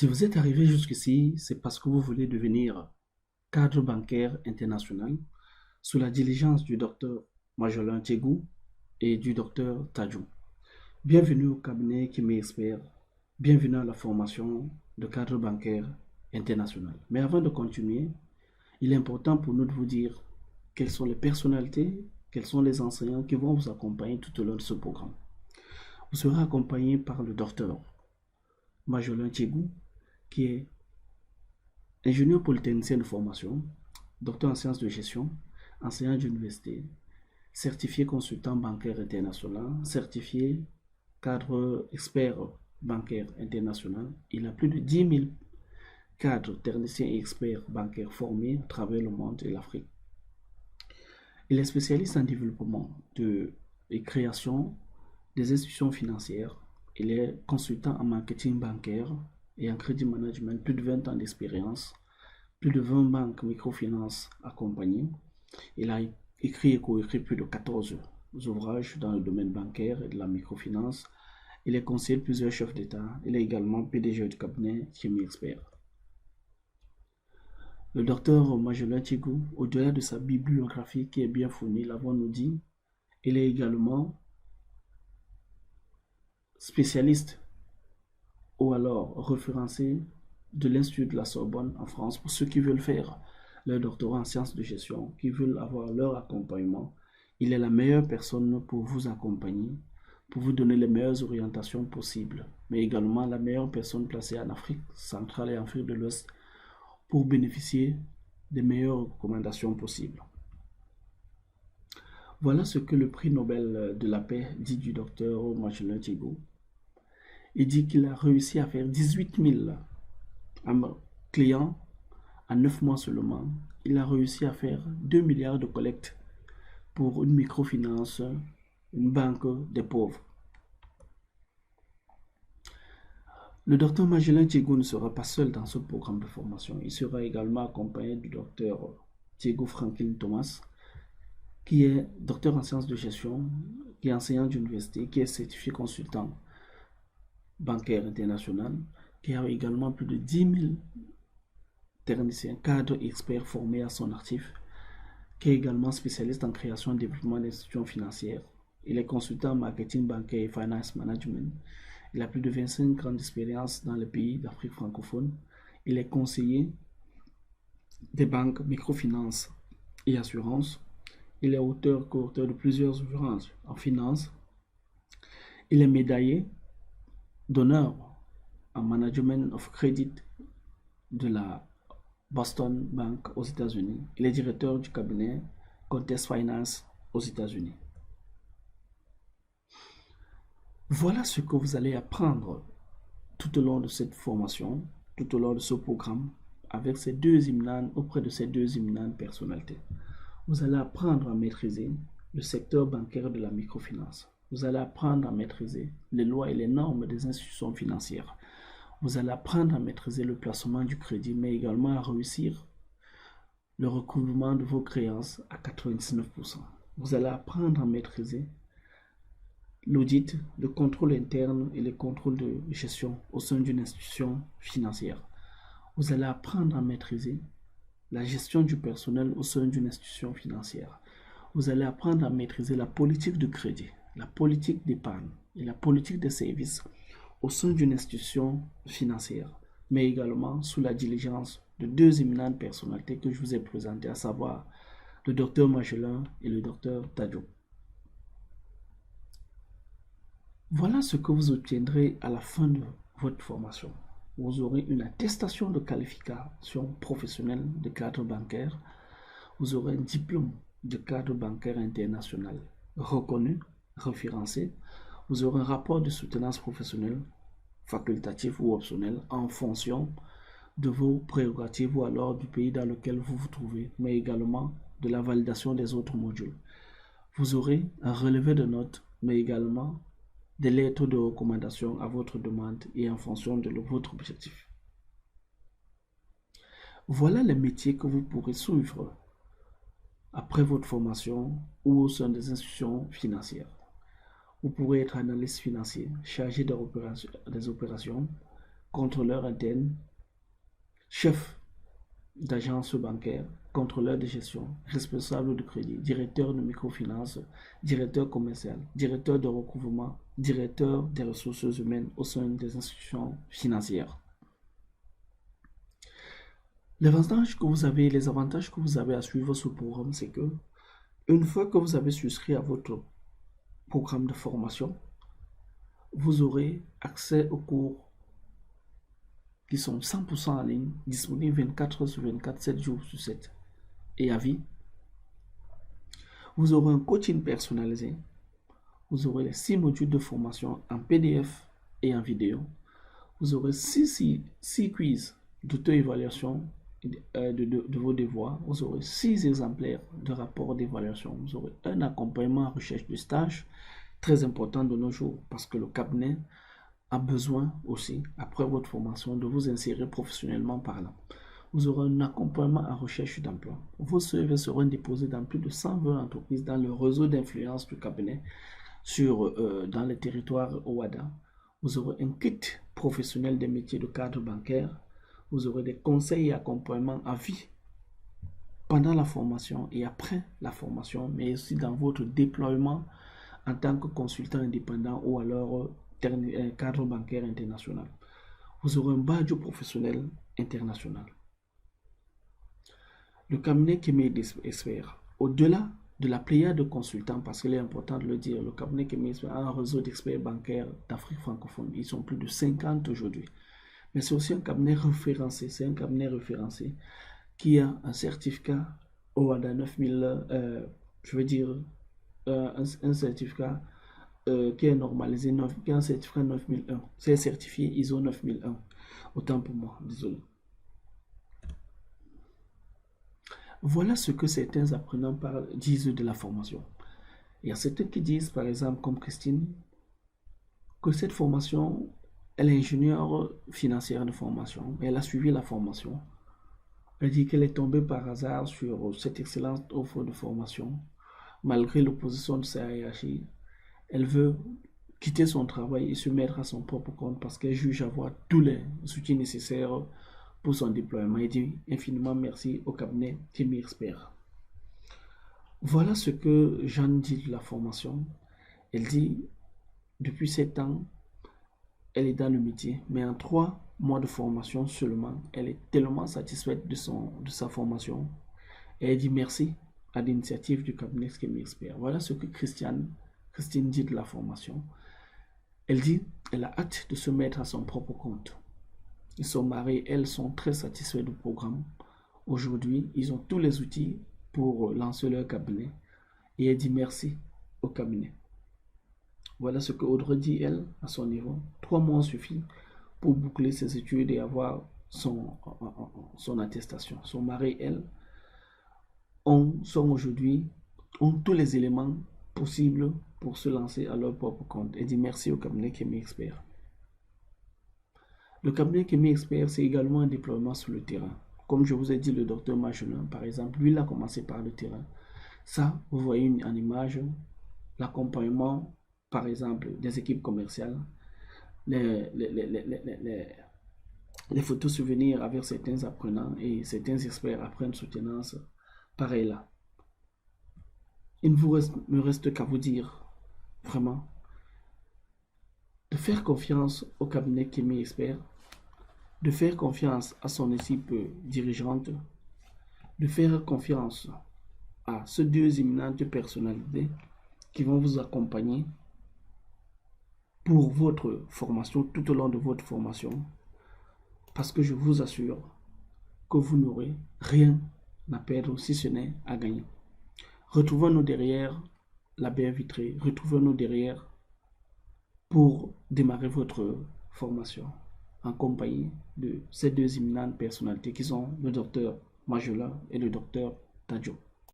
Si vous êtes arrivé jusqu'ici, c'est parce que vous voulez devenir cadre bancaire international sous la diligence du docteur Majolin Tchegou et du docteur Tadjou. Bienvenue au cabinet qui m'expert. Bienvenue à la formation de cadre bancaire international. Mais avant de continuer, il est important pour nous de vous dire quelles sont les personnalités, quels sont les enseignants qui vont vous accompagner tout au long de ce programme. Vous serez accompagné par le docteur Majolin Tchegou, qui est ingénieur polytechnicien de formation, docteur en sciences de gestion, enseignant d'université, certifié consultant bancaire international, certifié cadre expert bancaire international. Il a plus de 10 000 cadres, techniciens et experts bancaires formés à travers le monde et l'Afrique. Il est spécialiste en développement et création des institutions financières. Il est consultant en marketing bancaire et en crédit management, plus de 20 ans d'expérience, plus de 20 banques microfinances accompagnées. Il a écrit et coécrit plus de 14 ouvrages dans le domaine bancaire et de la microfinance. Il est conseiller de plusieurs chefs d'État. Il est également PDG du cabinet Chimie Expert. Le docteur Majolin Tchegou, au-delà de sa bibliographie qui est bien fournie, l'avons-nous dit, il est également spécialiste ou alors référencé de l'Institut de la Sorbonne en France pour ceux qui veulent faire leur doctorat en sciences de gestion, qui veulent avoir leur accompagnement. Il est la meilleure personne pour vous accompagner, pour vous donner les meilleures orientations possibles, mais également la meilleure personne placée en Afrique centrale et en Afrique de l'Ouest pour bénéficier des meilleures recommandations possibles. Voilà ce que le prix Nobel de la paix dit du docteur Majolin Tchegou. Il dit qu'il a réussi à faire 18 000 clients en 9 mois seulement. Il a réussi à faire 2 milliards de collectes pour une microfinance, une banque des pauvres. Le docteur Majolin Tchegou ne sera pas seul dans ce programme de formation. Il sera également accompagné du docteur Diego Franklin Thomas, qui est docteur en sciences de gestion, qui est enseignant d'université, qui est certifié consultant bancaire international, qui a également plus de 10 000 techniciens, cadres et experts formés à son actif, qui est également spécialiste en création et développement d'institutions financières. Il est consultant en marketing bancaire et finance management. Il a plus de 25 ans d'expérience dans les pays d'Afrique francophone. Il est conseiller des banques, microfinance et assurances. Il est co-auteur de plusieurs ouvrages en finance. Il est médaillé d'honneur en management of credit de la Boston Bank aux États-Unis. Il est directeur du cabinet Contest Finance aux États-Unis. Voilà ce que vous allez apprendre tout au long de cette formation, tout au long de ce programme, avec ces deux éminentes, auprès de ces deux éminentes personnalités. Vous allez apprendre à maîtriser le secteur bancaire de la microfinance. Vous allez apprendre à maîtriser les lois et les normes des institutions financières. Vous allez apprendre à maîtriser le placement du crédit, mais également à réussir le recouvrement de vos créances à 99%. Vous allez apprendre à maîtriser l'audit, le contrôle interne et le contrôle de gestion au sein d'une institution financière. Vous allez apprendre à maîtriser la gestion du personnel au sein d'une institution financière. Vous allez apprendre à maîtriser la politique de crédit, la politique d'épargne et la politique de services au sein d'une institution financière, mais également sous la diligence de deux éminentes personnalités que je vous ai présentées, à savoir le docteur Majolin et le docteur Tadjou. Voilà ce que vous obtiendrez à la fin de votre formation. Vous aurez une attestation de qualification professionnelle de cadre bancaire. Vous aurez un diplôme de cadre bancaire international reconnu, référencé. Vous aurez un rapport de soutenance professionnelle, facultatif ou optionnel, en fonction de vos prérogatives ou alors du pays dans lequel vous vous trouvez, mais également de la validation des autres modules. Vous aurez un relevé de notes, mais également des lettres de recommandation à votre demande et en fonction de votre objectif. Voilà les métiers que vous pourrez suivre après votre formation ou au sein des institutions financières. Vous pourrez être analyste financier, chargé des opérations, contrôleur interne, chef d'agence bancaire, contrôleur de gestion, responsable de crédit, directeur de microfinance, directeur commercial, directeur de recouvrement, directeur des ressources humaines au sein des institutions financières. Les avantages que vous avez à suivre ce programme, c'est que une fois que vous avez souscrit à votre programme de formation, vous aurez accès aux cours qui sont 100% en ligne, disponibles 24 heures sur 24, 7 jours sur 7 et à vie. Vous aurez un coaching personnalisé. Vous aurez les 6 modules de formation en PDF et en vidéo. Vous aurez 6 quiz d'auto-évaluation de vos devoirs. Vous aurez 6 exemplaires de rapports d'évaluation. Vous aurez un accompagnement en recherche de stage, très important de nos jours, parce que le cabinet a besoin aussi, après votre formation, de vous insérer professionnellement par là. Vous aurez un accompagnement en recherche d'emploi. Vos CV seront déposés dans plus de 120 entreprises dans le réseau d'influence du cabinet dans les territoires OADA. Vous aurez un kit professionnel des métiers de cadre bancaire. Vous aurez des conseils et accompagnements à vie pendant la formation et après la formation, mais aussi dans votre déploiement en tant que consultant indépendant ou alors cadre bancaire international. Vous aurez un badge professionnel international. Le cabinet Kémé Expert, au-delà de la pléiade de consultants, parce qu'il est important de le dire, le cabinet Kémé Expert a un réseau d'experts bancaires d'Afrique francophone. Ils sont plus de 50 aujourd'hui. Mais c'est aussi un cabinet référencé. C'est un cabinet référencé qui a un certificat OADA 9000, un certificat qui est normalisé, qui est un certificat 9001. C'est certifié ISO 9001. Autant pour moi, désolé. Voilà ce que certains apprenants disent de la formation. Il y a certains qui disent, par exemple, comme Christine, que cette formation, elle est ingénieure financière de formation. Elle a suivi la formation. Elle dit qu'elle est tombée par hasard sur cette excellente offre de formation. Malgré l'opposition de sa hiérarchie, elle veut quitter son travail et se mettre à son propre compte parce qu'elle juge avoir tous les outils nécessaires pour son déploiement. Elle dit infiniment merci au cabinet Kémé Expert. Voilà ce que Jeanne dit de la formation. Elle dit, depuis 7 ans, elle est dans le métier, mais en 3 mois de formation seulement, elle est tellement satisfaite de sa formation. Et elle dit merci à l'initiative du cabinet Kémé Expert. Voilà ce que Christine dit de la formation. Elle dit, elle a hâte de se mettre à son propre compte. Son mari et elle sont très satisfaits du programme. Aujourd'hui, ils ont tous les outils pour lancer leur cabinet. Et elle dit merci au cabinet. Voilà ce que Audrey dit, elle, à son niveau. 3 mois suffit pour boucler ses études et avoir son attestation. Son mari et elle ont tous les éléments possibles pour se lancer à leur propre compte. Elle dit merci au cabinet Kémé Expert. Le cabinet Kémé Expert, c'est également un déploiement sur le terrain. Comme je vous ai dit, le docteur Magellan, par exemple, lui, il a commencé par le terrain. Ça, vous voyez en image, l'accompagnement, par exemple, des équipes commerciales, les photos souvenirs avec certains apprenants et certains experts apprennent soutenance, pareil là. Il ne me reste qu'à vous dire, vraiment, de faire confiance au cabinet Kémé Expert, de faire confiance à son équipe dirigeante, de faire confiance à ces 2 éminentes personnalités qui vont vous accompagner pour votre formation, tout au long de votre formation, parce que je vous assure que vous n'aurez rien à perdre si ce n'est à gagner. Retrouvons-nous derrière la baie vitrée, retrouvons-nous derrière pour démarrer votre formation en compagnie de ces 2 éminentes personnalités qui sont le docteur Magellan et le docteur Tadjo.